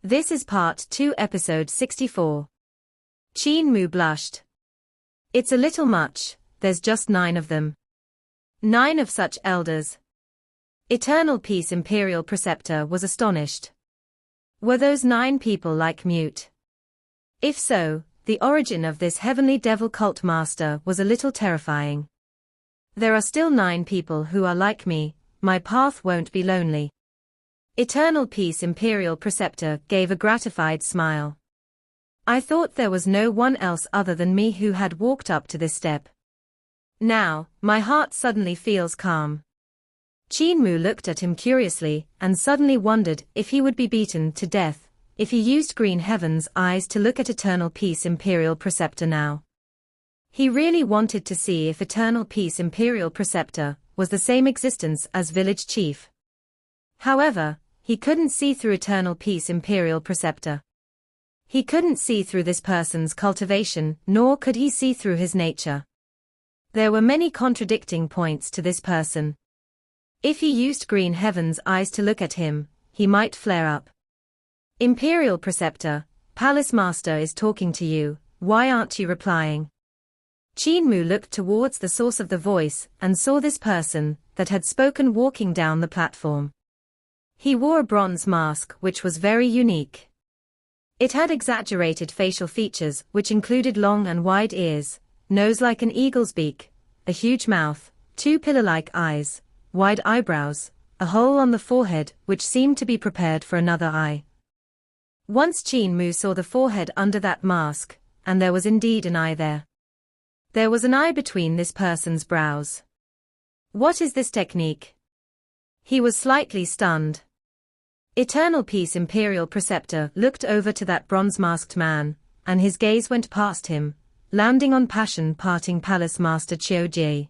This is part 2, episode 64. Qin Mu blushed. It's a little much, there's just 9 of them. 9 of such elders. Eternal Peace Imperial Preceptor was astonished. Were those 9 people like Mute? If so, the origin of this heavenly devil cult master was a little terrifying. There are still 9 people who are like me, my path won't be lonely. Eternal Peace Imperial Preceptor gave a gratified smile. I thought there was no one else other than me who had walked up to this step. Now, my heart suddenly feels calm. Qin Mu looked at him curiously and suddenly wondered if he would be beaten to death if he used Green Heaven's eyes to look at Eternal Peace Imperial Preceptor now. He really wanted to see if Eternal Peace Imperial Preceptor was the same existence as Village Chief. However, he couldn't see through Eternal Peace Imperial Preceptor. He couldn't see through this person's cultivation, nor could he see through his nature. There were many contradicting points to this person. If he used Green Heaven's eyes to look at him, he might flare up. Imperial Preceptor, Palace Master is talking to you, why aren't you replying? Qin Mu looked towards the source of the voice and saw this person that had spoken walking down the platform. He wore a bronze mask which was very unique. It had exaggerated facial features which included long and wide ears, nose like an eagle's beak, a huge mouth, 2 pillar-like eyes, wide eyebrows, a hole on the forehead which seemed to be prepared for another eye. Once Qin Mu saw the forehead under that mask, and there was indeed an eye there. There was an eye between this person's brows. What is this technique? He was slightly stunned. Eternal Peace Imperial Preceptor looked over to that bronze-masked man, and his gaze went past him, landing on Passion Parting Palace Master Qiu Jie.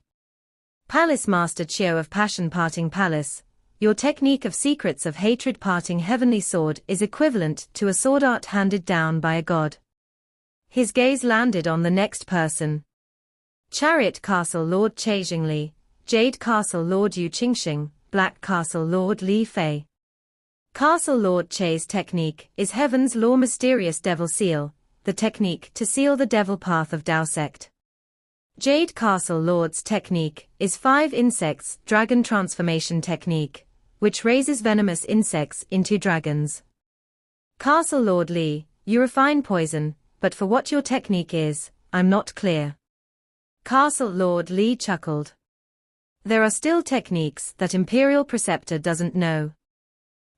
Palace Master Qiu of Passion Parting Palace, your technique of Secrets of Hatred Parting Heavenly Sword is equivalent to a sword art handed down by a god. His gaze landed on the next person. Chariot Castle Lord Che Jingli, Jade Castle Lord Yu Qingxing, Black Castle Lord Li Fei. Castle Lord Che's technique is Heaven's Law Mysterious Devil Seal, the technique to seal the devil path of Dao Sect. Jade Castle Lord's technique is 5 Insects Dragon Transformation Technique, which raises venomous insects into dragons. Castle Lord Li, you refine poison, but for what your technique is, I'm not clear. Castle Lord Li chuckled. There are still techniques that Imperial Preceptor doesn't know.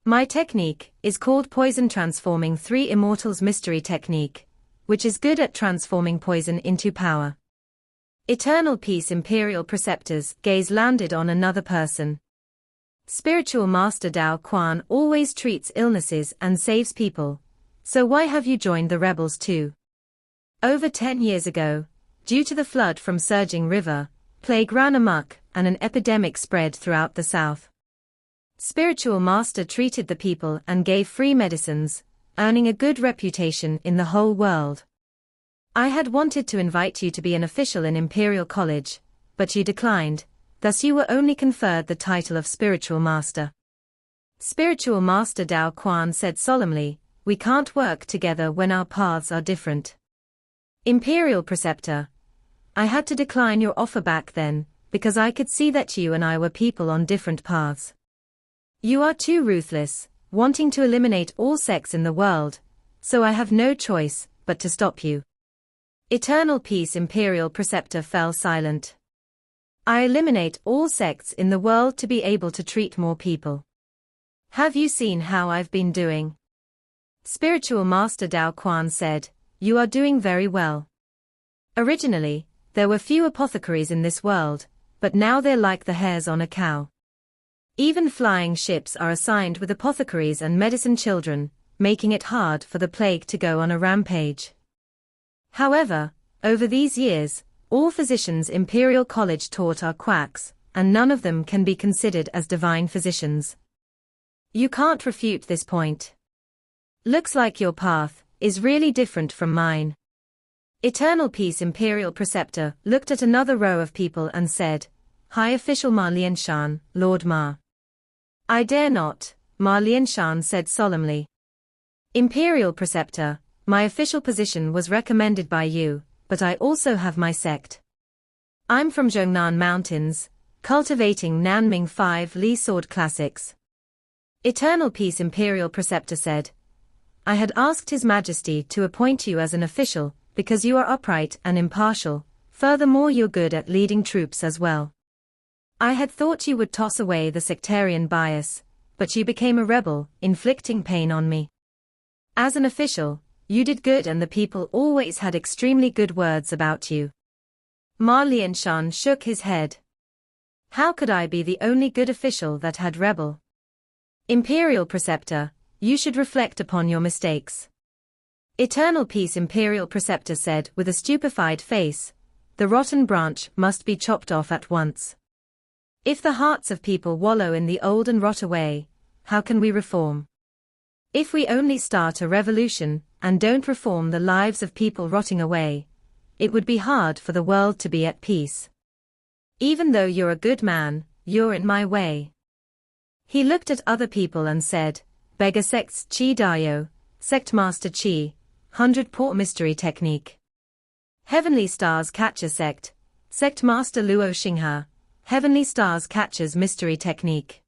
My technique is called Poison Transforming 3 Immortals Mystery Technique, which is good at transforming poison into power. Eternal Peace Imperial Preceptor's gaze landed on another person. Spiritual Master Dao Quan always treats illnesses and saves people, so why have you joined the rebels too? Over 10 years ago, due to the flood from surging river, plague ran amok and an epidemic spread throughout the south. Spiritual Master treated the people and gave free medicines, earning a good reputation in the whole world. I had wanted to invite you to be an official in Imperial College, but you declined, thus you were only conferred the title of Spiritual Master. Spiritual Master Dao Quan said solemnly, we can't work together when our paths are different. Imperial Preceptor, I had to decline your offer back then, because I could see that you and I were people on different paths. You are too ruthless, wanting to eliminate all sects in the world, so I have no choice but to stop you. Eternal Peace Imperial Preceptor fell silent. I eliminate all sects in the world to be able to treat more people. Have you seen how I've been doing? Spiritual Master Dao Quan said, you are doing very well. Originally, there were few apothecaries in this world, but now they're like the hairs on a cow. Even flying ships are assigned with apothecaries and medicine children, making it hard for the plague to go on a rampage. However, over these years, all physicians Imperial College taught are quacks, and none of them can be considered as divine physicians. You can't refute this point. Looks like your path is really different from mine. Eternal Peace Imperial Preceptor looked at another row of people and said, High Official Ma Lianshan, Lord Ma. I dare not, Ma Lianshan said solemnly. Imperial Preceptor, my official position was recommended by you, but I also have my sect. I'm from Zhongnan Mountains, cultivating Nanming 5 Li sword classics. Eternal Peace Imperial Preceptor said. I had asked His Majesty to appoint you as an official, because you are upright and impartial, furthermore you're good at leading troops as well. I had thought you would toss away the sectarian bias, but you became a rebel, inflicting pain on me. As an official, you did good and the people always had extremely good words about you. Ma Lianshan shook his head. How could I be the only good official that had rebel? Imperial Preceptor, you should reflect upon your mistakes. Eternal Peace Imperial Preceptor said with a stupefied face, the rotten branch must be chopped off at once. If the hearts of people wallow in the old and rot away, how can we reform? If we only start a revolution and don't reform the lives of people rotting away, it would be hard for the world to be at peace. Even though you're a good man, you're in my way. He looked at other people and said, Beggar Sects Chi Dayo, Sect Master Chi, 100 Port Mystery Technique. Heavenly Stars Catcher Sect, Sect Master Luo Xingha, Heavenly Stars Catcher's Mystery Technique.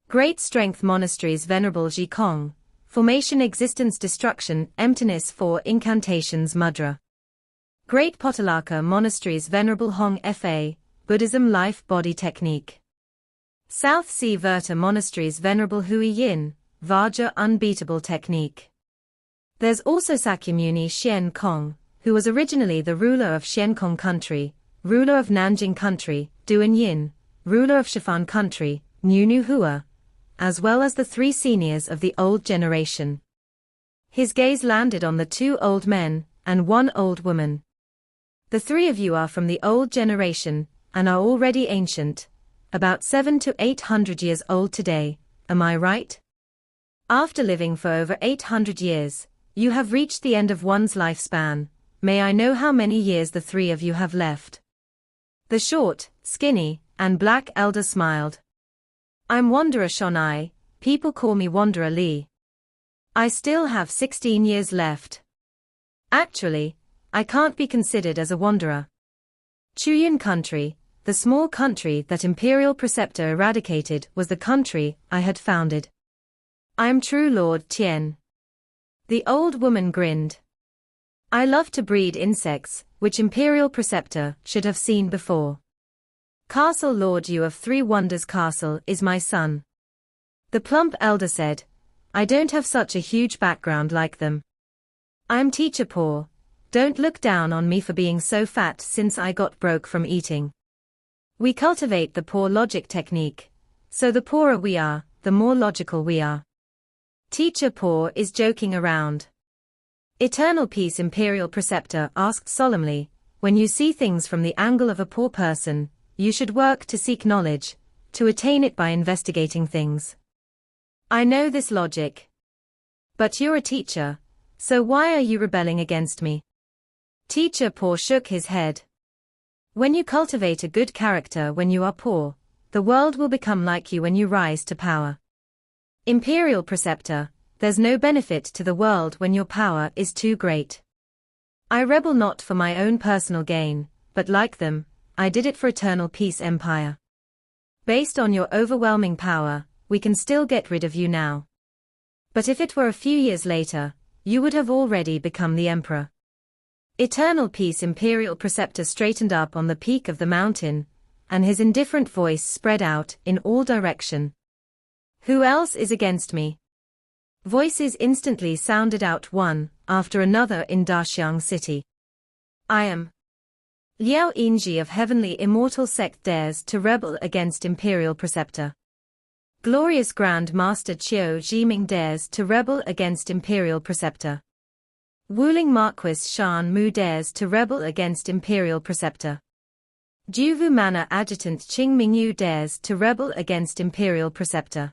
Great Strength Monasteries Venerable Ji Kong, Formation Existence Destruction Emptiness 4 Incantations Mudra. Great Potalaka Monasteries Venerable Hong Fa, Buddhism Life Body Technique. South Sea Verta Monasteries Venerable Hui Yin, Vajra Unbeatable Technique. There's also Sakyamuni Xian Kong, who was originally the ruler of Xiankong Country, ruler of Nanjing Country, Duan Yin, ruler of Shifan Country, Nunu Hua, as well as the 3 seniors of the old generation. His gaze landed on the 2 old men and 1 old woman. The 3 of you are from the old generation and are already ancient, about 700 to 800 years old today, am I right? After living for over 800 years, you have reached the end of one's lifespan. May I know how many years the 3 of you have left? The short, skinny, and black elder smiled. I'm Wanderer Shonai, people call me Wanderer Li. I still have 16 years left. Actually, I can't be considered as a wanderer. Chuyin Country, the small country that Imperial Preceptor eradicated, was the country I had founded. I am true Lord Tien. The old woman grinned. I love to breed insects, which Imperial Preceptor should have seen before. Castle Lord Yu of 3 Wonders Castle is my son. The plump elder said, I don't have such a huge background like them. I'm teacher poor, don't look down on me for being so fat since I got broke from eating. We cultivate the poor logic technique, so the poorer we are, the more logical we are. Teacher poor is joking around. Eternal Peace Imperial Preceptor asked solemnly, when you see things from the angle of a poor person, you should work to seek knowledge, to attain it by investigating things. I know this logic. But you're a teacher, so why are you rebelling against me? Teacher poor shook his head. When you cultivate a good character when you are poor, the world will become like you when you rise to power. Imperial Preceptor, there's no benefit to the world when your power is too great. I rebel not for my own personal gain, but like them, I did it for eternal peace empire. Based on your overwhelming power, we can still get rid of you now. But if it were a few years later, you would have already become the emperor. Eternal Peace Imperial Preceptor straightened up on the peak of the mountain, and his indifferent voice spread out in all direction. Who else is against me? Voices instantly sounded out one after another in Daxiang City. I am. Liao Yinji of Heavenly Immortal Sect dares to rebel against Imperial Preceptor. Glorious Grand Master Qiu Jiming dares to rebel against Imperial Preceptor. Wuling Marquis Shan Mu dares to rebel against Imperial Preceptor. Juvu Manor Adjutant Qing Mingyu dares to rebel against Imperial Preceptor.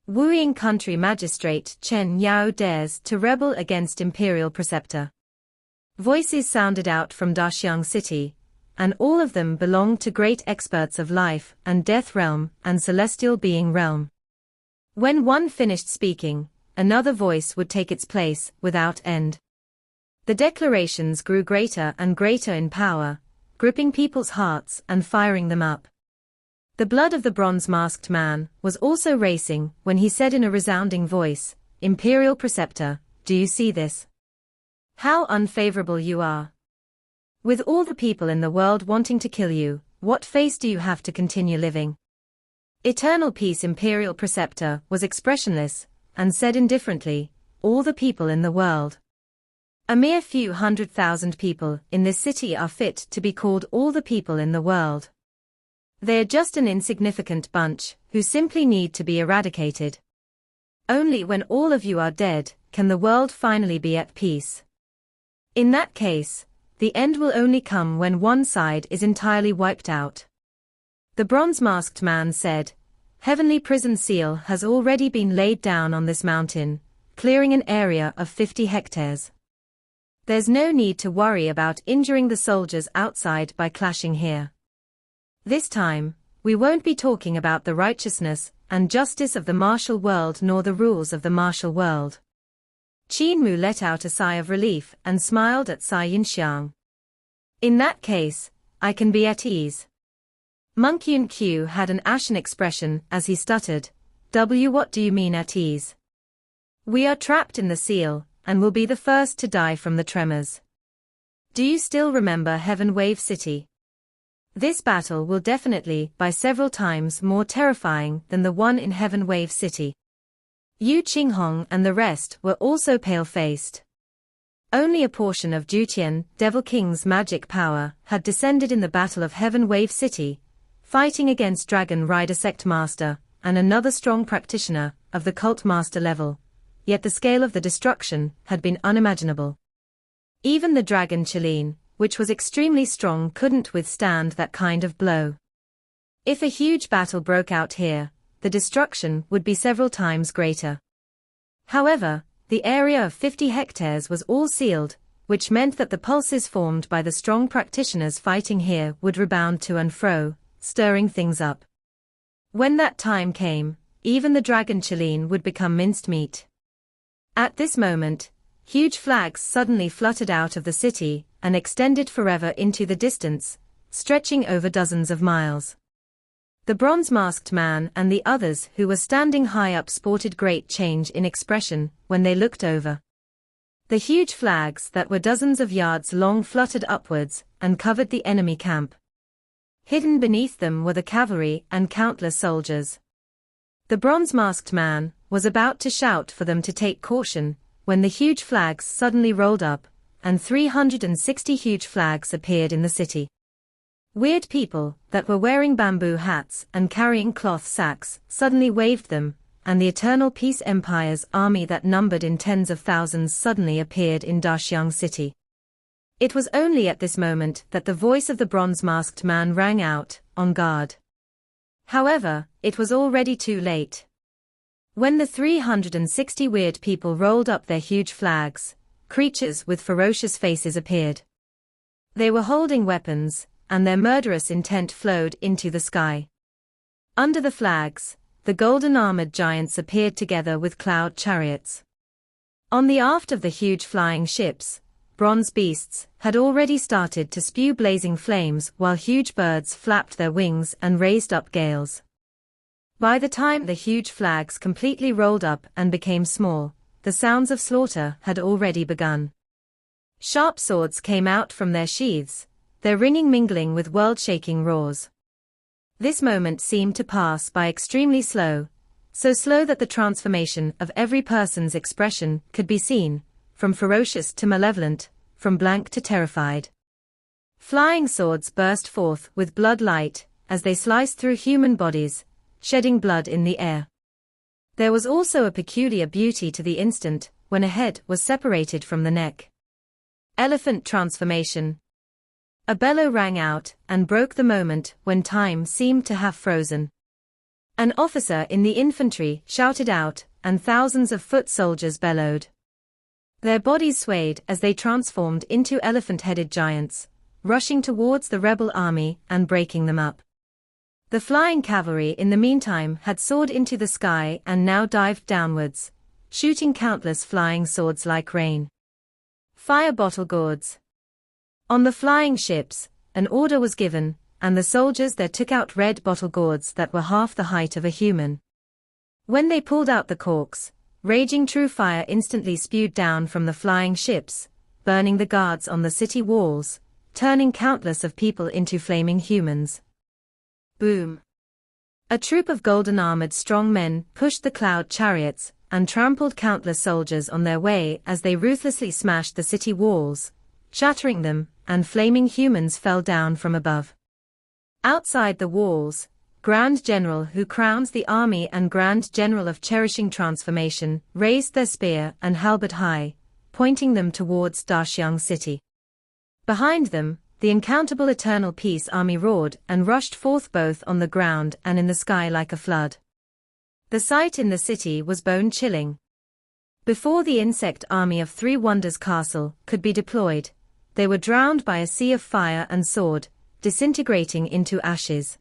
Wuying Country Magistrate Chen Yao dares to rebel against Imperial Preceptor. Voices sounded out from Daxiang City, and all of them belonged to great experts of life and death realm and celestial being realm. When one finished speaking, another voice would take its place, without end. The declarations grew greater and greater in power, gripping people's hearts and firing them up. The blood of the bronze-masked man was also racing when he said in a resounding voice, "Imperial Preceptor, do you see this? How unfavorable you are. With all the people in the world wanting to kill you, what face do you have to continue living?" Eternal Peace Imperial Preceptor was expressionless, and said indifferently, "All the people in the world. A mere few 100,000 people in this city are fit to be called all the people in the world. They are just an insignificant bunch, who simply need to be eradicated. Only when all of you are dead, can the world finally be at peace. In that case, the end will only come when one side is entirely wiped out." The bronze-masked man said, "Heavenly prison seal has already been laid down on this mountain, clearing an area of 50 hectares. There's no need to worry about injuring the soldiers outside by clashing here. This time, we won't be talking about the righteousness and justice of the martial world nor the rules of the martial world." Qin Mu let out a sigh of relief and smiled at Cai Yinxiang. "In that case, I can be at ease." Monk Yun Q had an ashen expression as he stuttered, What do you mean at ease? We are trapped in the seal, and will be the first to die from the tremors. Do you still remember Heaven Wave City? This battle will definitely be several times more terrifying than the one in Heaven Wave City." Yu Qinghong and the rest were also pale-faced. Only a portion of Jutian, Devil King's magic power, had descended in the Battle of Heaven Wave City, fighting against Dragon Rider Sect Master, and another strong practitioner, of the Cult Master level. Yet the scale of the destruction had been unimaginable. Even the Dragon Qilin, which was extremely strong, couldn't withstand that kind of blow. If a huge battle broke out here, the destruction would be several times greater. However, the area of 50 hectares was all sealed, which meant that the pulses formed by the strong practitioners fighting here would rebound to and fro, stirring things up. When that time came, even the Dragon Qilin would become minced meat. At this moment, huge flags suddenly fluttered out of the city and extended forever into the distance, stretching over dozens of miles. The bronze-masked man and the others who were standing high up sported great change in expression when they looked over. The huge flags that were dozens of yards long fluttered upwards and covered the enemy camp. Hidden beneath them were the cavalry and countless soldiers. The bronze-masked man was about to shout for them to take caution, when the huge flags suddenly rolled up, and 360 huge flags appeared in the city. Weird people that were wearing bamboo hats and carrying cloth sacks suddenly waved them, and the Eternal Peace Empire's army that numbered in tens of thousands suddenly appeared in Daxiang City. It was only at this moment that the voice of the bronze-masked man rang out, "On guard." However, it was already too late. When the 360 weird people rolled up their huge flags, creatures with ferocious faces appeared. They were holding weapons, and their murderous intent flowed into the sky. Under the flags, the golden-armored giants appeared together with cloud chariots. On the aft of the huge flying ships, bronze beasts had already started to spew blazing flames while huge birds flapped their wings and raised up gales. By the time the huge flags completely rolled up and became small, the sounds of slaughter had already begun. Sharp swords came out from their sheaths, their ringing mingling with world-shaking roars. This moment seemed to pass by extremely slow, so slow that the transformation of every person's expression could be seen, from ferocious to malevolent, from blank to terrified. Flying swords burst forth with blood light, as they sliced through human bodies, shedding blood in the air. There was also a peculiar beauty to the instant, when a head was separated from the neck. Elephant transformation. A bellow rang out, and broke the moment when time seemed to have frozen. An officer in the infantry shouted out, and thousands of foot soldiers bellowed. Their bodies swayed as they transformed into elephant-headed giants, rushing towards the rebel army and breaking them up. The flying cavalry in the meantime had soared into the sky and now dived downwards, shooting countless flying swords like rain. Fire bottle gourds. On the flying ships, an order was given, and the soldiers there took out red bottle gourds that were half the height of a human. When they pulled out the corks, raging true fire instantly spewed down from the flying ships, burning the guards on the city walls, turning countless of people into flaming humans. Boom! A troop of golden-armored strong men pushed the cloud chariots and trampled countless soldiers on their way as they ruthlessly smashed the city walls, shattering them, and flaming humans fell down from above. Outside the walls, Grand General who crowns the army and Grand General of Cherishing Transformation raised their spear and halberd high, pointing them towards Daxiang City. Behind them, the incountable Eternal Peace army roared and rushed forth both on the ground and in the sky like a flood. The sight in the city was bone-chilling. Before the insect army of Three Wonders Castle could be deployed, they were drowned by a sea of fire and sword, disintegrating into ashes.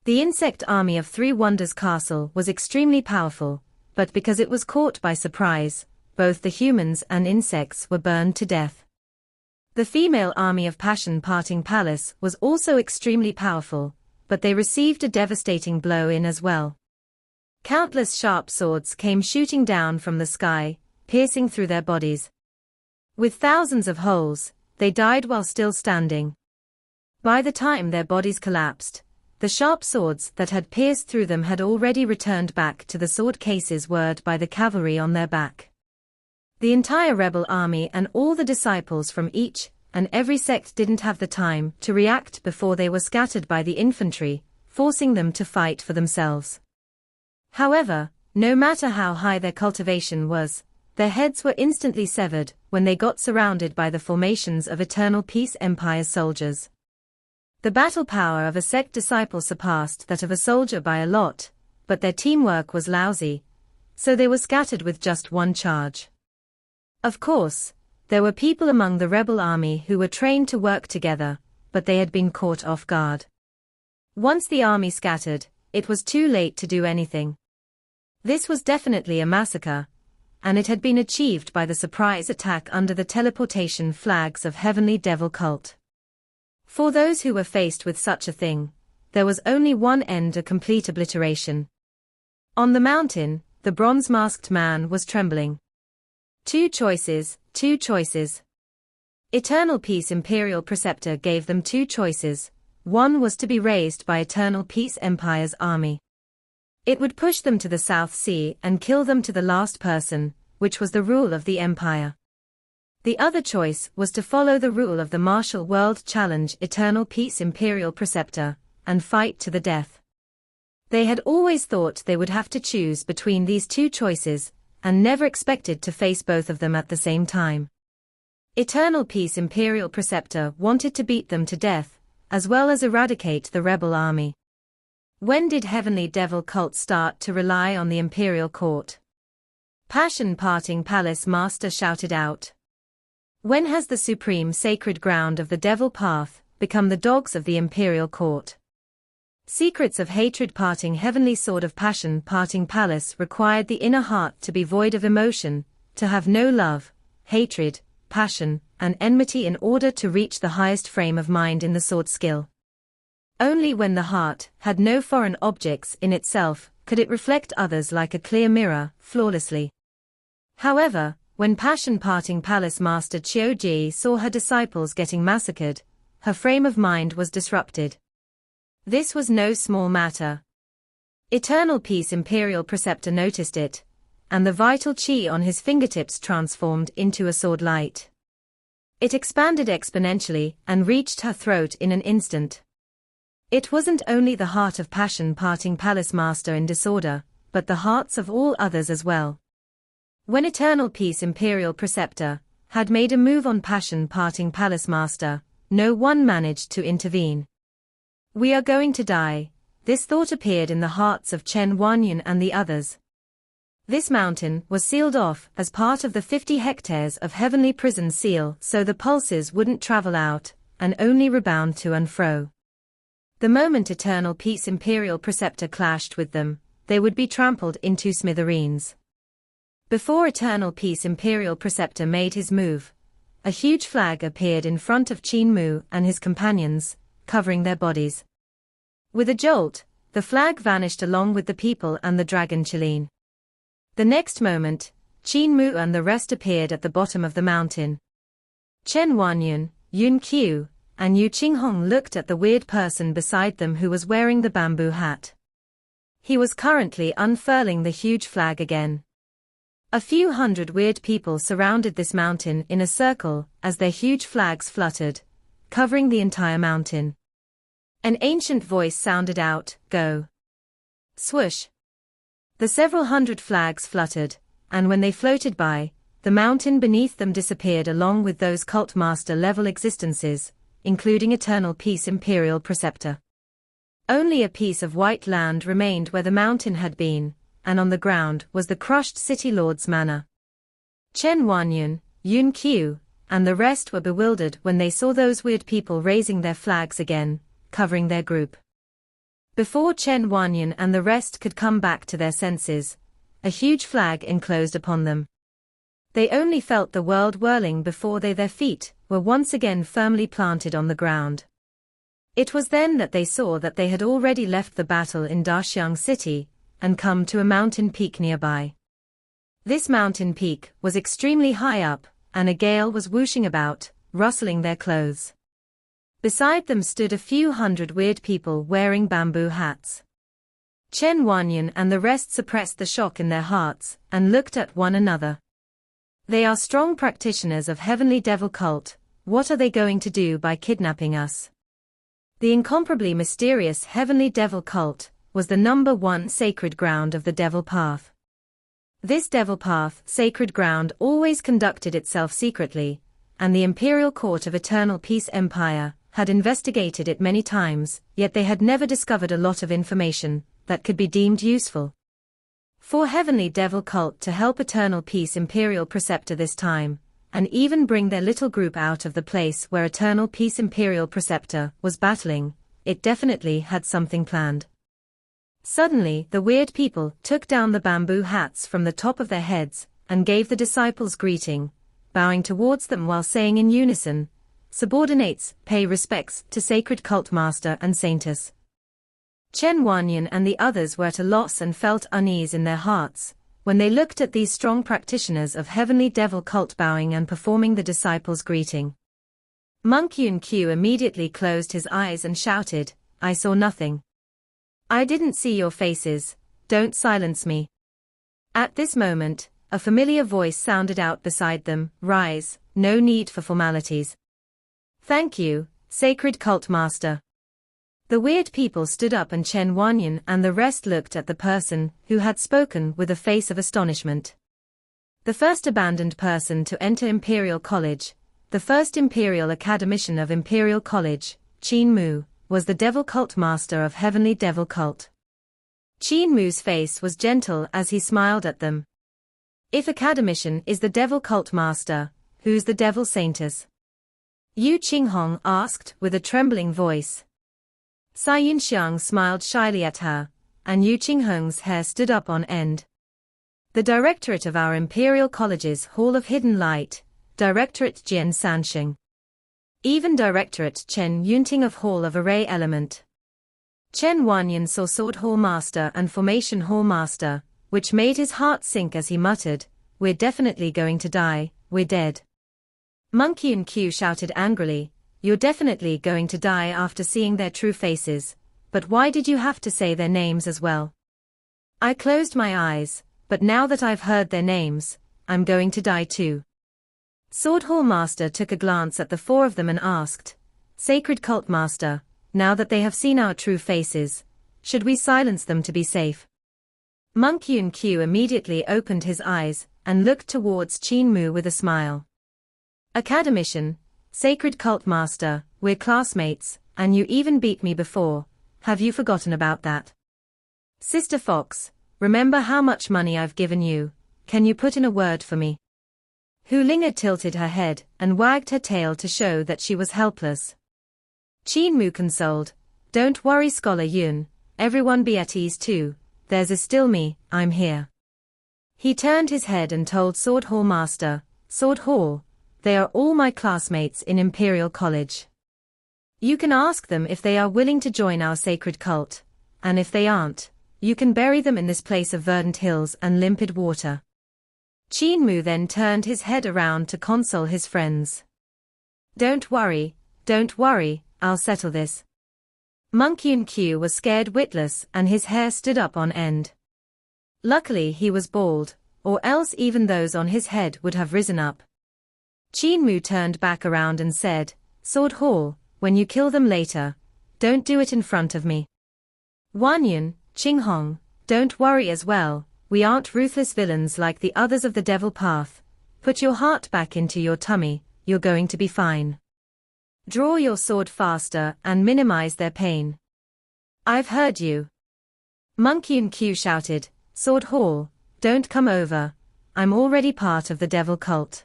The insect army of Three Wonders Castle was extremely powerful, but because it was caught by surprise, both the humans and insects were burned to death. The female army of Passion Parting Palace was also extremely powerful, but they received a devastating blow in as well. Countless sharp swords came shooting down from the sky, piercing through their bodies. With thousands of holes, they died while still standing. By the time their bodies collapsed, the sharp swords that had pierced through them had already returned back to the sword cases word by the cavalry on their back. The entire rebel army and all the disciples from each and every sect didn't have the time to react before they were scattered by the infantry, forcing them to fight for themselves. However, no matter how high their cultivation was, their heads were instantly severed when they got surrounded by the formations of Eternal Peace Empire's soldiers. The battle power of a sect disciple surpassed that of a soldier by a lot, but their teamwork was lousy, so they were scattered with just one charge. Of course, there were people among the rebel army who were trained to work together, but they had been caught off guard. Once the army scattered, it was too late to do anything. This was definitely a massacre, and it had been achieved by the surprise attack under the teleportation flags of Heavenly Devil Cult. For those who were faced with such a thing, there was only one end: a complete obliteration. On the mountain, the bronze-masked man was trembling. Two choices. Eternal Peace Imperial Preceptor gave them two choices. One was to be raised by Eternal Peace Empire's army. It would push them to the South Sea and kill them to the last person, which was the rule of the Empire. The other choice was to follow the rule of the Martial World Challenge Eternal Peace Imperial Preceptor, and fight to the death. They had always thought they would have to choose between these two choices, and never expected to face both of them at the same time. Eternal Peace Imperial Preceptor wanted to beat them to death, as well as eradicate the rebel army. When did Heavenly Devil Cult start to rely on the Imperial Court? Passion Parting Palace Master shouted out. When has the supreme sacred ground of the Devil Path become the dogs of the Imperial Court? Secrets of Hatred Parting Heavenly Sword of Passion Parting Palace required the inner heart to be void of emotion, to have no love, hatred, passion, and enmity in order to reach the highest frame of mind in the sword skill. Only when the heart had no foreign objects in itself could it reflect others like a clear mirror, flawlessly. However, when Passion Parting Palace Master Qiu saw her disciples getting massacred, her frame of mind was disrupted. This was no small matter. Eternal Peace Imperial Preceptor noticed it, and the vital chi on his fingertips transformed into a sword light. It expanded exponentially and reached her throat in an instant. It wasn't only the heart of Passion Parting Palace Master in disorder, but the hearts of all others as well. When Eternal Peace Imperial Preceptor had made a move on Passion Parting Palace Master, no one managed to intervene. We are going to die, this thought appeared in the hearts of Chen Wanyan and the others. This mountain was sealed off as part of the 50 hectares of Heavenly Prison seal so the pulses wouldn't travel out, and only rebound to and fro. The moment Eternal Peace Imperial Preceptor clashed with them, they would be trampled into smithereens. Before Eternal Peace Imperial Preceptor made his move, a huge flag appeared in front of Qin Mu and his companions, covering their bodies. With a jolt, the flag vanished along with the people and the dragon Qilin. The next moment, Qin Mu and the rest appeared at the bottom of the mountain. Chen Huanyun, Yun Qiu, and Yu Qinghong looked at the weird person beside them who was wearing the bamboo hat. He was currently unfurling the huge flag again. A few hundred weird people surrounded this mountain in a circle as their huge flags fluttered, covering the entire mountain. An ancient voice sounded out, "Go." Swoosh. The several hundred flags fluttered, and when they floated by, the mountain beneath them disappeared along with those cult master level existences, including Eternal Peace Imperial Preceptor. Only a piece of white land remained where the mountain had been, and on the ground was the crushed city lord's manor. Chen Huanyun, Yun Qiu, and the rest were bewildered when they saw those weird people raising their flags again, covering their group. Before Chen Huanyun and the rest could come back to their senses, a huge flag enclosed upon them. They only felt the world whirling before their feet were once again firmly planted on the ground. It was then that they saw that they had already left the battle in Daxiang City, and come to a mountain peak nearby. This mountain peak was extremely high up, and a gale was whooshing about, rustling their clothes. Beside them stood a few hundred weird people wearing bamboo hats. Chen Huanyun and the rest suppressed the shock in their hearts, and looked at one another. They are strong practitioners of Heavenly Devil Cult, what are they going to do by kidnapping us? The incomparably mysterious Heavenly Devil Cult was the number one sacred ground of the Devil Path. This Devil Path sacred ground always conducted itself secretly, and the Imperial Court of Eternal Peace Empire had investigated it many times, yet they had never discovered a lot of information that could be deemed useful. For Heavenly Devil Cult to help Eternal Peace Imperial Preceptor this time, and even bring their little group out of the place where Eternal Peace Imperial Preceptor was battling, it definitely had something planned. Suddenly the weird people took down the bamboo hats from the top of their heads, and gave the disciples greeting, bowing towards them while saying in unison, "Subordinates, pay respects to sacred cult master and saintess." Chen Huanyun and the others were at a loss and felt unease in their hearts, when they looked at these strong practitioners of Heavenly Devil Cult bowing and performing the disciples' greeting. Monk Yun Qiu immediately closed his eyes and shouted, "I saw nothing. I didn't see your faces, don't silence me." At this moment, a familiar voice sounded out beside them, "Rise, no need for formalities." "Thank you, Sacred Cult Master." The weird people stood up and Chen Huanyun and the rest looked at the person who had spoken with a face of astonishment. The first abandoned person to enter Imperial College, the first Imperial Academician of Imperial College, Qin Mu, was the Devil Cult Master of Heavenly Devil Cult. Qin Mu's face was gentle as he smiled at them. "If Academician is the Devil Cult Master, who's the Devil Saintess?" Yu Qinghong asked with a trembling voice. Sai Yunxiang smiled shyly at her, and Yu Qinghong's hair stood up on end. "The Directorate of our Imperial College's Hall of Hidden Light, Directorate Jian Sansheng. Even Directorate Chen Yunting of Hall of Array Element." Chen Huanyun saw Sword Hall Master and Formation Hall Master, which made his heart sink as he muttered, "We're definitely going to die, we're dead." Monk Yun Qiu shouted angrily, "You're definitely going to die after seeing their true faces, but why did you have to say their names as well?" "I closed my eyes, but now that I've heard their names, I'm going to die too." Sword Hall Master took a glance at the four of them and asked, "Sacred Cult Master, now that they have seen our true faces, should we silence them to be safe?" Monk Yun Qiu immediately opened his eyes and looked towards Qin Mu with a smile. "Academician, Sacred Cult Master, we're classmates, and you even beat me before, have you forgotten about that? Sister Fox, remember how much money I've given you, can you put in a word for me?" Hu Linga tilted her head and wagged her tail to show that she was helpless. Qin Mu consoled, "Don't worry Scholar Yun, everyone be at ease too, there's still me, I'm here." He turned his head and told Sword Hall Master, Sword Hall, they are all my classmates in Imperial College. You can ask them if they are willing to join our sacred cult, and if they aren't, you can bury them in this place of verdant hills and limpid water. Qin Mu then turned his head around to console his friends. Don't worry, I'll settle this. Monk Yun Q was scared witless and his hair stood up on end. Luckily he was bald, or else even those on his head would have risen up. Qin Mu turned back around and said, Sword Hall, when you kill them later, don't do it in front of me. Wanyan, Qinghong, don't worry as well, we aren't ruthless villains like the others of the Devil Path. Put your heart back into your tummy, you're going to be fine. Draw your sword faster and minimize their pain. I've heard you. Monk Yun Q shouted, Sword Hall, don't come over, I'm already part of the devil cult.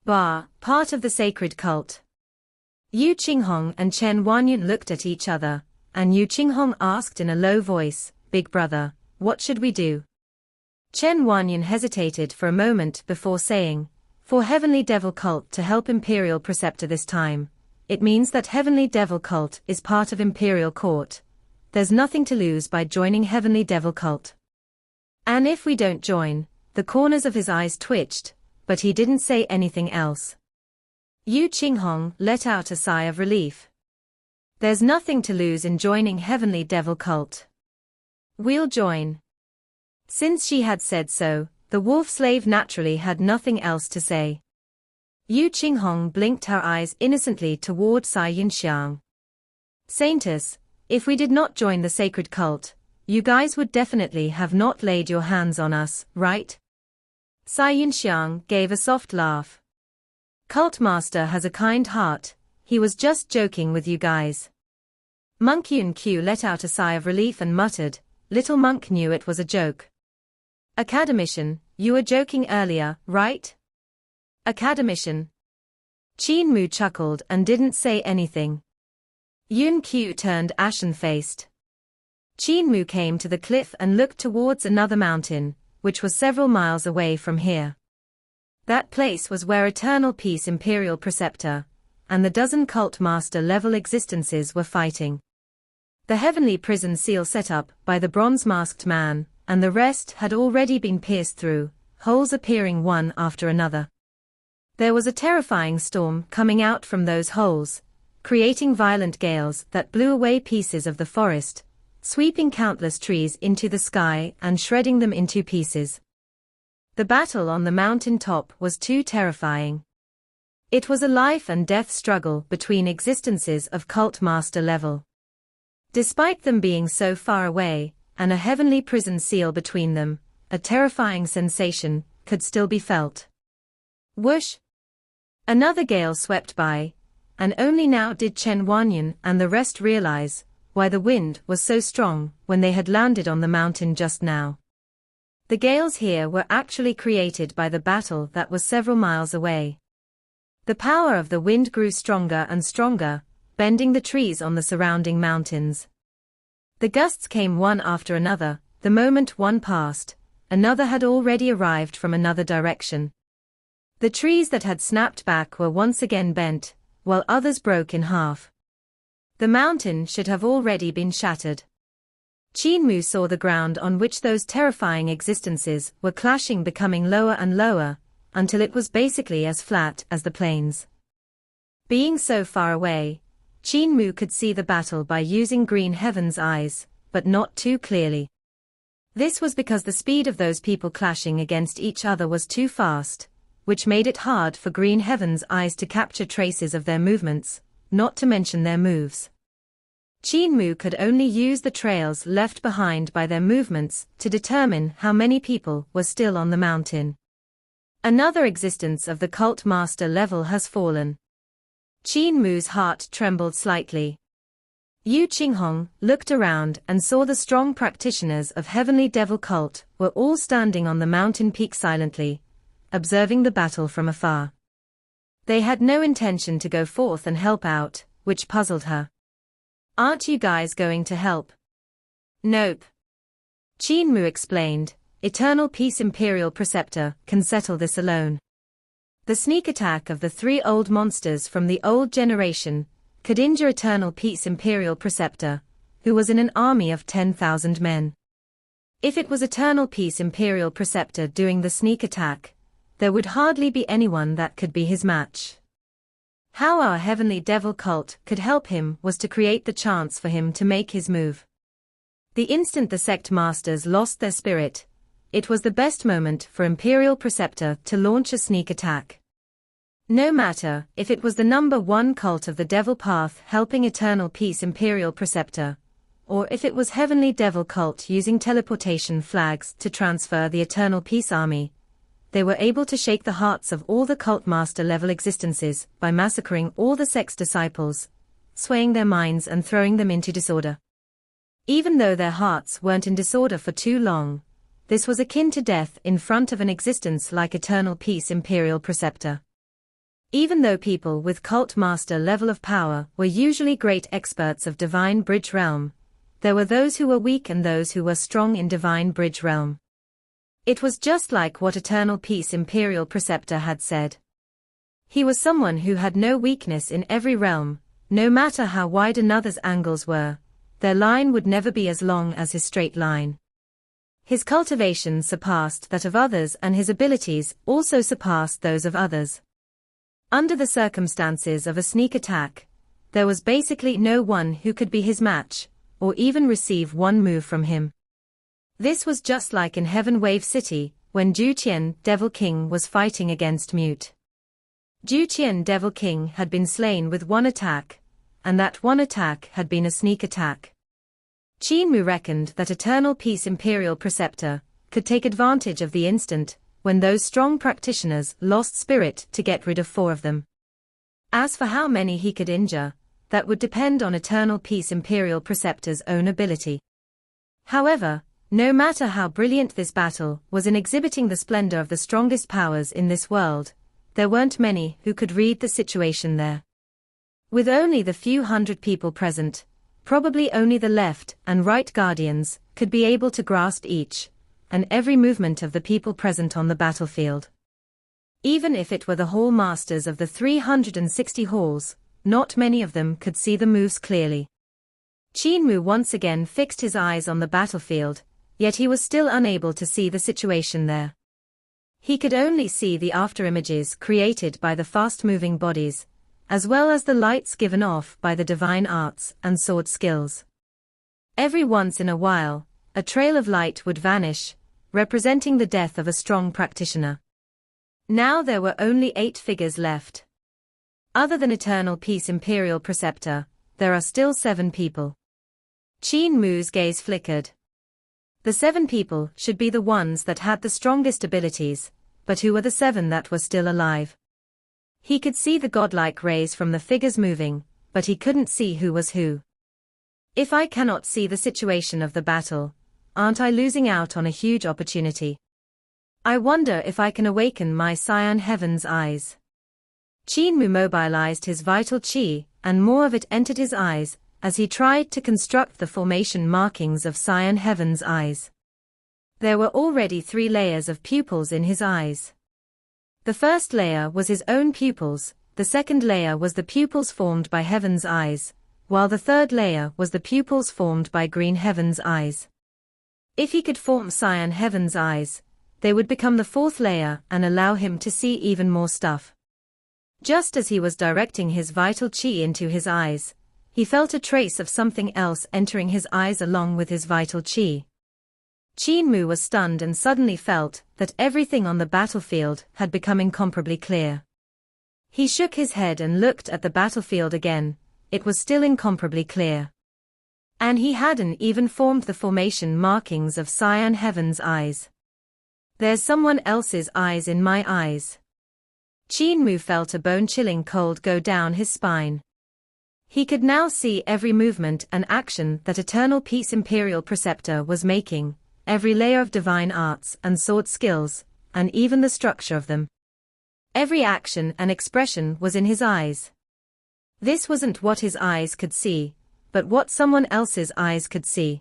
Bah, part of the sacred cult. Yu Qinghong and Chen Wanyan looked at each other, and Yu Qinghong asked in a low voice, Big brother, what should we do? Chen Wanyan hesitated for a moment before saying, for Heavenly Devil Cult to help Imperial Preceptor this time, it means that Heavenly Devil Cult is part of Imperial Court. There's nothing to lose by joining Heavenly Devil Cult. And if we don't join, the corners of his eyes twitched, but he didn't say anything else. Yu Qinghong let out a sigh of relief. There's nothing to lose in joining Heavenly Devil Cult. We'll join. Since she had said so, the wolf slave naturally had nothing else to say. Yu Qinghong blinked her eyes innocently toward Sai Yunxiang. Saintess, if we did not join the sacred cult, you guys would definitely have not laid your hands on us, right? Sai Yunxiang gave a soft laugh. Cult Master has a kind heart, he was just joking with you guys. Monk Yun Q let out a sigh of relief and muttered, Little Monk knew it was a joke. Academician, you were joking earlier, right? Academician. Qin Mu chuckled and didn't say anything. Yun Q turned ashen-faced. Qin Mu came to the cliff and looked towards another mountain, which was several miles away from here. That place was where Eternal Peace Imperial Preceptor and the dozen cult master level existences were fighting. The heavenly prison seal set up by the bronze-masked man, and the rest had already been pierced through, holes appearing one after another. There was a terrifying storm coming out from those holes, creating violent gales that blew away pieces of the forest, sweeping countless trees into the sky and shredding them into pieces. The battle on the mountain top was too terrifying. It was a life and death struggle between existences of cult master level. Despite them being so far away, and a heavenly prison seal between them, a terrifying sensation could still be felt. Whoosh! Another gale swept by, and only now did Chen Wanyan and the rest realize why the wind was so strong when they had landed on the mountain just now. The gales here were actually created by the battle that was several miles away. The power of the wind grew stronger and stronger, bending the trees on the surrounding mountains. The gusts came one after another, the moment one passed, another had already arrived from another direction. The trees that had snapped back were once again bent, while others broke in half. The mountain should have already been shattered. Qin Mu saw the ground on which those terrifying existences were clashing becoming lower and lower, until it was basically as flat as the plains. Being so far away, Qin Mu could see the battle by using Green Heaven's eyes, but not too clearly. This was because the speed of those people clashing against each other was too fast, which made it hard for Green Heaven's eyes to capture traces of their movements, not to mention their moves. Qin Mu could only use the trails left behind by their movements to determine how many people were still on the mountain. Another existence of the cult master level has fallen. Qin Mu's heart trembled slightly. Yu Qinghong looked around and saw the strong practitioners of Heavenly Devil Cult were all standing on the mountain peak silently, observing the battle from afar. They had no intention to go forth and help out, which puzzled her. Aren't you guys going to help? Nope. Qin Mu explained, Eternal Peace Imperial Preceptor can settle this alone. The sneak attack of the 3 old monsters from the old generation could injure Eternal Peace Imperial Preceptor, who was in an army of 10,000 men. If it was Eternal Peace Imperial Preceptor doing the sneak attack, there would hardly be anyone that could be his match. How our Heavenly Devil cult could help him was to create the chance for him to make his move. The instant the sect masters lost their spirit, it was the best moment for Imperial Preceptor to launch a sneak attack. No matter if it was the number 1 cult of the Devil Path helping Eternal Peace Imperial Preceptor, or if it was Heavenly Devil cult using teleportation flags to transfer the Eternal Peace Army, they were able to shake the hearts of all the cult master level existences by massacring all the sect's disciples, swaying their minds and throwing them into disorder. Even though their hearts weren't in disorder for too long, this was akin to death in front of an existence like Eternal Peace Imperial Preceptor. Even though people with cult master level of power were usually great experts of Divine Bridge Realm, there were those who were weak and those who were strong in Divine Bridge Realm. It was just like what Eternal Peace Imperial Preceptor had said. He was someone who had no weakness in every realm, no matter how wide another's angles were, their line would never be as long as his straight line. His cultivation surpassed that of others and his abilities also surpassed those of others. Under the circumstances of a sneak attack, there was basically no one who could be his match, or even receive one move from him. This was just like in Heaven Wave City, when Juqian Devil King was fighting against Mute. Juqian Devil King had been slain with 1 attack, and that 1 attack had been a sneak attack. Qin Mu reckoned that Eternal Peace Imperial Preceptor could take advantage of the instant when those strong practitioners lost spirit to get rid of 4 of them. As for how many he could injure, that would depend on Eternal Peace Imperial Preceptor's own ability. However, no matter how brilliant this battle was in exhibiting the splendor of the strongest powers in this world, there weren't many who could read the situation there. With only the few hundred people present, probably only the left and right guardians could be able to grasp each and every movement of the people present on the battlefield. Even if it were the hall masters of the 360 halls, not many of them could see the moves clearly. Qin Mu once again fixed his eyes on the battlefield, yet he was still unable to see the situation there. He could only see the afterimages created by the fast-moving bodies, as well as the lights given off by the divine arts and sword skills. Every once in a while, a trail of light would vanish, representing the death of a strong practitioner. Now there were only 8 figures left. Other than Eternal Peace Imperial Preceptor, there are still 7 people. Qin Mu's gaze flickered. The 7 people should be the ones that had the strongest abilities, but who were the 7 that were still alive? He could see the godlike rays from the figures moving, but he couldn't see who was who. If I cannot see the situation of the battle, aren't I losing out on a huge opportunity? I wonder if I can awaken my Cyan Heaven's eyes. Qin Mu mobilized his vital qi, and more of it entered his eyes, as he tried to construct the formation markings of Cyan Heaven's eyes. There were already 3 layers of pupils in his eyes. The first layer was his own pupils, the second layer was the pupils formed by Heaven's eyes, while the third layer was the pupils formed by Green Heaven's eyes. If he could form Cyan Heaven's eyes, they would become the 4th layer and allow him to see even more stuff. Just as he was directing his vital qi into his eyes, he felt a trace of something else entering his eyes along with his vital qi. Qin Mu was stunned and suddenly felt that everything on the battlefield had become incomparably clear. He shook his head and looked at the battlefield again, it was still incomparably clear. And he hadn't even formed the formation markings of Cyan Heaven's eyes. There's someone else's eyes in my eyes. Qin Mu felt a bone-chilling cold go down his spine. He could now see every movement and action that Eternal Peace Imperial Preceptor was making, every layer of divine arts and sword skills, and even the structure of them. Every action and expression was in his eyes. This wasn't what his eyes could see, but what someone else's eyes could see.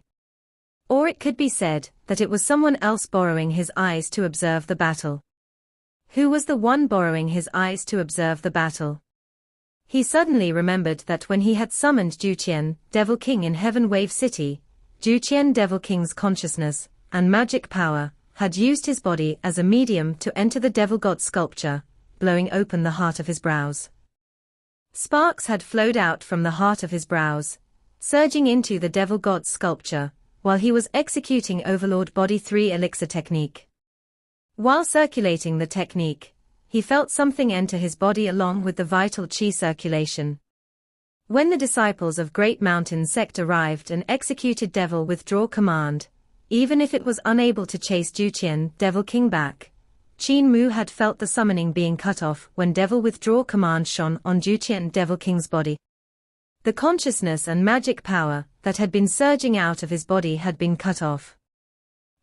Or it could be said that it was someone else borrowing his eyes to observe the battle. Who was the one borrowing his eyes to observe the battle? He suddenly remembered that when he had summoned Juqian, Devil King in Heaven Wave City, Juqian Devil King's consciousness and magic power had used his body as a medium to enter the Devil God sculpture, blowing open the heart of his brows. Sparks had flowed out from the heart of his brows, surging into the Devil God's sculpture, while he was executing Overlord Body 3 Elixir technique. While circulating the technique, he felt something enter his body along with the vital qi circulation. When the disciples of Great Mountain Sect arrived and executed Devil Withdraw command, even if it was unable to chase Juqian Devil King back, Qin Mu had felt the summoning being cut off when Devil Withdraw command shone on Juqian Devil King's body. The consciousness and magic power that had been surging out of his body had been cut off.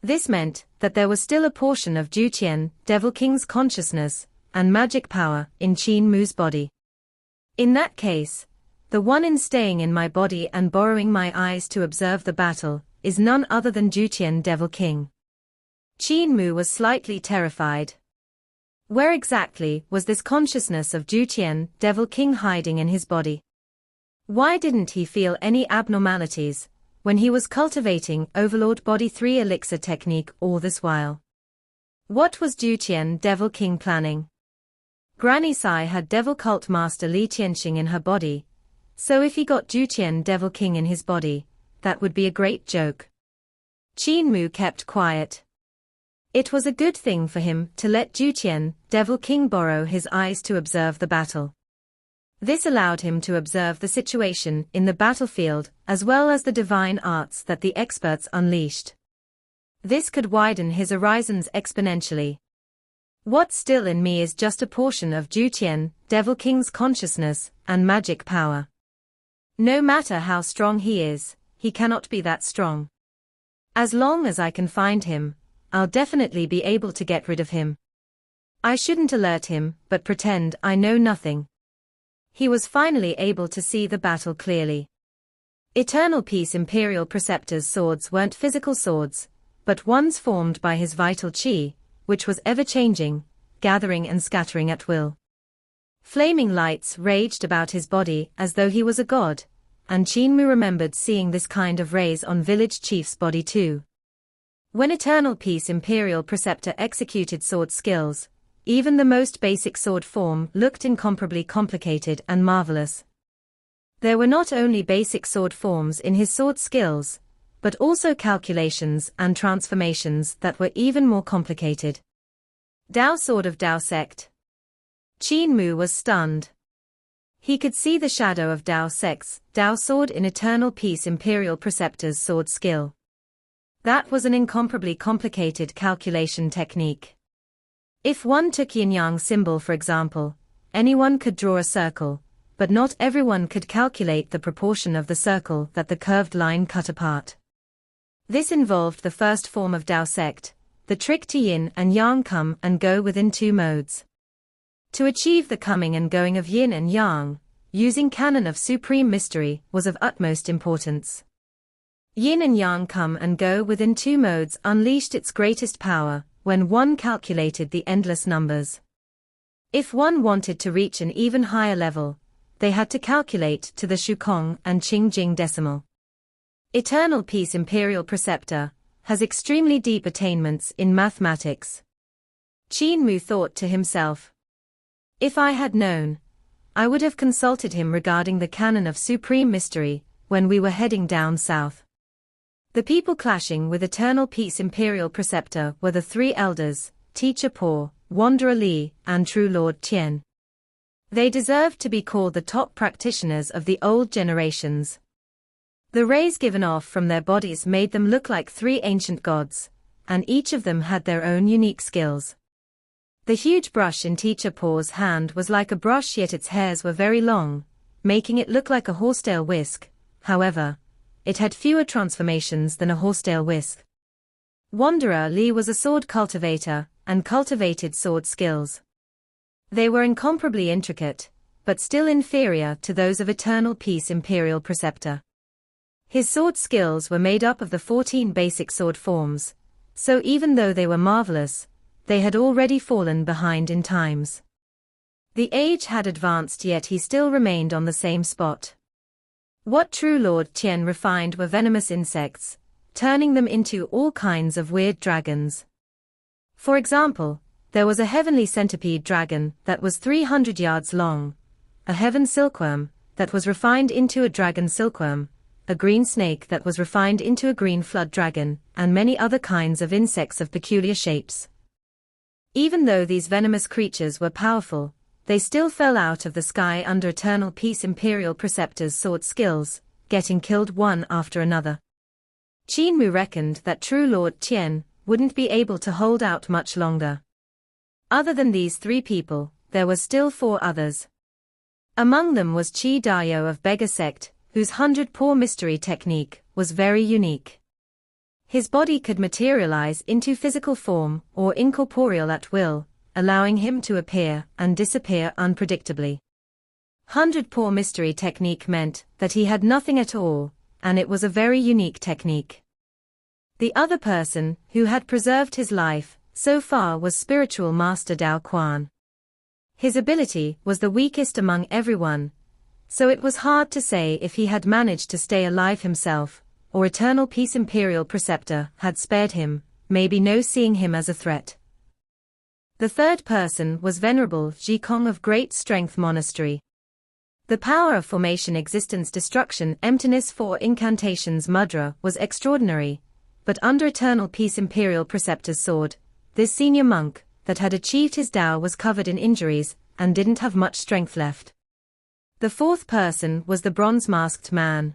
This meant that there was still a portion of Juqian Devil King's consciousness and magic power in Qin Mu's body. In that case, the one in staying in my body and borrowing my eyes to observe the battle is none other than Juqian Devil King. Qin Mu was slightly terrified. Where exactly was this consciousness of Juqian Devil King hiding in his body? Why didn't he feel any abnormalities when he was cultivating Overlord Body 3 Elixir technique all this while? What was Juqian Devil King planning? Granny Sai had Devil Cult Master Li Tianxing in her body, so if he got Juqian Devil King in his body, that would be a great joke. Qin Mu kept quiet. It was a good thing for him to let Juqian Devil King borrow his eyes to observe the battle. This allowed him to observe the situation in the battlefield as well as the divine arts that the experts unleashed. This could widen his horizons exponentially. What's still in me is just a portion of Juqian Devil King's consciousness and magic power. No matter how strong he is, he cannot be that strong. As long as I can find him, I'll definitely be able to get rid of him. I shouldn't alert him, but pretend I know nothing. He was finally able to see the battle clearly. Eternal Peace Imperial Preceptor's swords weren't physical swords, but ones formed by his vital qi, which was ever-changing, gathering and scattering at will. Flaming lights raged about his body as though he was a god, and Qin Mu remembered seeing this kind of rays on village chief's body too. When Eternal Peace Imperial Preceptor executed sword skills, even the most basic sword form looked incomparably complicated and marvelous. There were not only basic sword forms in his sword skills, but also calculations and transformations that were even more complicated. Dao Sword of Dao Sect. Qin Mu was stunned. He could see the shadow of Dao Sect's Dao Sword in Eternal Peace Imperial Preceptor's sword skill. That was an incomparably complicated calculation technique. If one took yin-yang symbol for example, anyone could draw a circle, but not everyone could calculate the proportion of the circle that the curved line cut apart. This involved the first form of Dao Sect, the trick to yin and yang come and go within two modes. To achieve the coming and going of yin and yang, using canon of supreme mystery was of utmost importance. Yin and yang come and go within two modes unleashed its greatest power when one calculated the endless numbers. If one wanted to reach an even higher level, they had to calculate to the Shukong and Qingjing decimal. Eternal Peace Imperial Preceptor has extremely deep attainments in mathematics. Qin Mu thought to himself. If I had known, I would have consulted him regarding the canon of supreme mystery when we were heading down south. The people clashing with Eternal Peace Imperial Preceptor were the three elders, Teacher Po, Wanderer Li, and True Lord Tian. They deserved to be called the top practitioners of the old generations. The rays given off from their bodies made them look like three ancient gods, and each of them had their own unique skills. The huge brush in Teacher Po's hand was like a brush, yet its hairs were very long, making it look like a horsetail whisk. However, it had fewer transformations than a horsetail whisk. Wanderer Li was a sword cultivator, and cultivated sword skills. They were incomparably intricate, but still inferior to those of Eternal Peace Imperial Preceptor. His sword skills were made up of the 14 basic sword forms, so even though they were marvelous, they had already fallen behind in times. The age had advanced, yet he still remained on the same spot. What true Lord Qian refined were venomous insects, turning them into all kinds of weird dragons. For example, there was a heavenly centipede dragon that was 300 yards long, a heaven silkworm that was refined into a dragon silkworm, a green snake that was refined into a green flood dragon, and many other kinds of insects of peculiar shapes. Even though these venomous creatures were powerful, they still fell out of the sky under Eternal Peace Imperial Preceptor's sword skills, getting killed one after another. Qin Mu reckoned that true Lord Qian wouldn't be able to hold out much longer. Other than these 3 people, there were still 4 others. Among them was Qi Dayo of Beggar Sect, whose 100-paw mystery technique was very unique. His body could materialize into physical form or incorporeal at will, allowing him to appear and disappear unpredictably. 100-paw mystery technique meant that he had nothing at all, and it was a very unique technique. The other person who had preserved his life so far was spiritual master Dao Quan. His ability was the weakest among everyone, so it was hard to say if he had managed to stay alive himself, or Eternal Peace Imperial Preceptor had spared him, maybe no seeing him as a threat. The third person was Venerable Jikong of Great Strength Monastery. The power of formation, existence, destruction, emptiness for incantations mudra was extraordinary, but under Eternal Peace Imperial Preceptor's sword, this senior monk that had achieved his Tao was covered in injuries and didn't have much strength left. The fourth person was the bronze-masked man.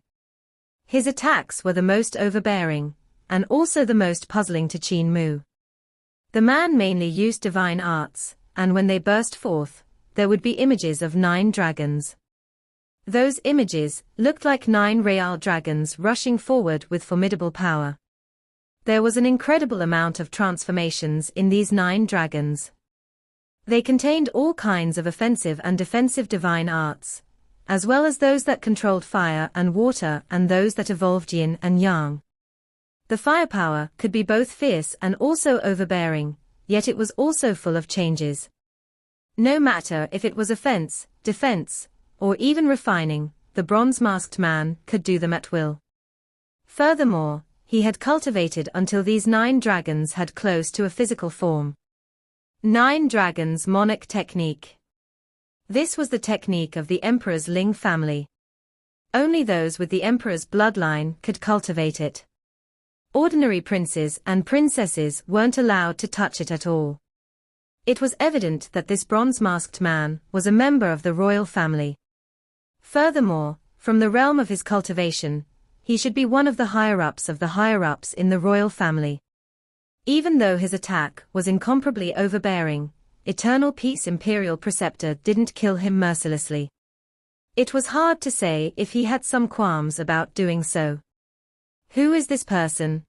His attacks were the most overbearing, and also the most puzzling to Qin Mu. The man mainly used divine arts, and when they burst forth, there would be images of 9 dragons. Those images looked like 9 real dragons rushing forward with formidable power. There was an incredible amount of transformations in these 9 dragons. They contained all kinds of offensive and defensive divine arts, as well as those that controlled fire and water and those that evolved yin and yang. The firepower could be both fierce and also overbearing, yet it was also full of changes. No matter if it was offense, defense, or even refining, the bronze-masked man could do them at will. Furthermore, he had cultivated until these 9 dragons had close to a physical form. 9 Dragons Monarch Technique. This was the technique of the Emperor's Ling family. Only those with the Emperor's bloodline could cultivate it. Ordinary princes and princesses weren't allowed to touch it at all. It was evident that this bronze-masked man was a member of the royal family. Furthermore, from the realm of his cultivation, he should be one of the higher-ups in the royal family. Even though his attack was incomparably overbearing, Eternal Peace Imperial Preceptor didn't kill him mercilessly. It was hard to say if he had some qualms about doing so. Who is this person?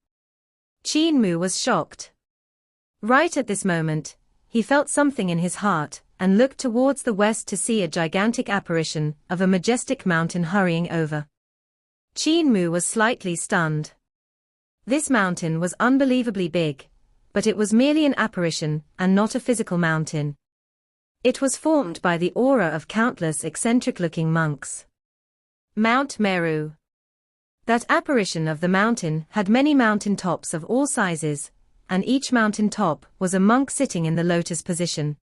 Qin Mu was shocked. Right at this moment, he felt something in his heart, and looked towards the west to see a gigantic apparition of a majestic mountain hurrying over. Qin Mu was slightly stunned. This mountain was unbelievably big, but it was merely an apparition and not a physical mountain. It was formed by the aura of countless eccentric-looking monks. Mount Meru. That apparition of the mountain had many mountain tops of all sizes, and each mountain top was a monk sitting in the lotus position.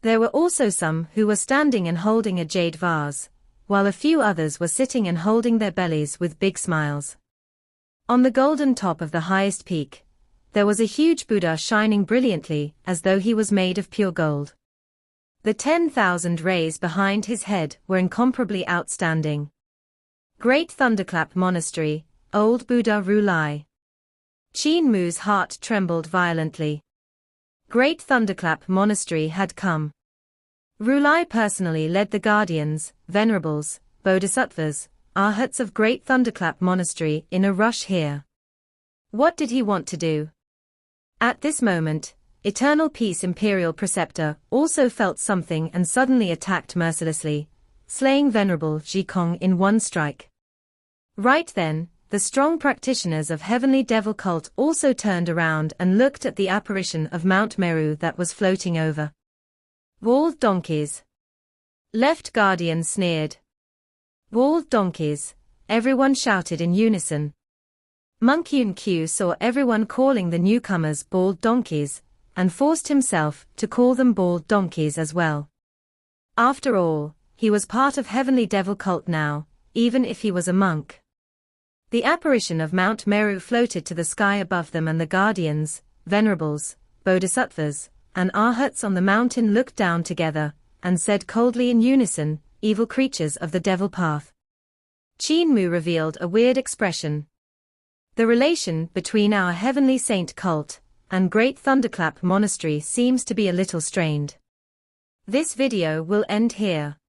There were also some who were standing and holding a jade vase, while a few others were sitting and holding their bellies with big smiles. On the golden top of the highest peak, there was a huge Buddha shining brilliantly as though he was made of pure gold. The 10,000 rays behind his head were incomparably outstanding. Great Thunderclap Monastery, Old Buddha Rulai. Qin Mu's heart trembled violently. Great Thunderclap Monastery had come. Rulai personally led the guardians, venerables, bodhisattvas, arhats of Great Thunderclap Monastery in a rush here. What did he want to do? At this moment, Eternal Peace Imperial Preceptor also felt something and suddenly attacked mercilessly, slaying Venerable Jikong in one strike. Right then, the strong practitioners of heavenly devil cult also turned around and looked at the apparition of Mount Meru that was floating over. Walled donkeys. Left Guardian sneered. Walled donkeys, everyone shouted in unison. Monk Yun Q saw everyone calling the newcomers bald donkeys, and forced himself to call them bald donkeys as well. After all, he was part of heavenly devil cult now, even if he was a monk. The apparition of Mount Meru floated to the sky above them, and the guardians, venerables, bodhisattvas, and arhats on the mountain looked down together, and said coldly in unison, "Evil creatures of the devil path." Qin Mu revealed a weird expression. The relation between our heavenly saint cult and Great Thunderclap Monastery seems to be a little strained. This video will end here.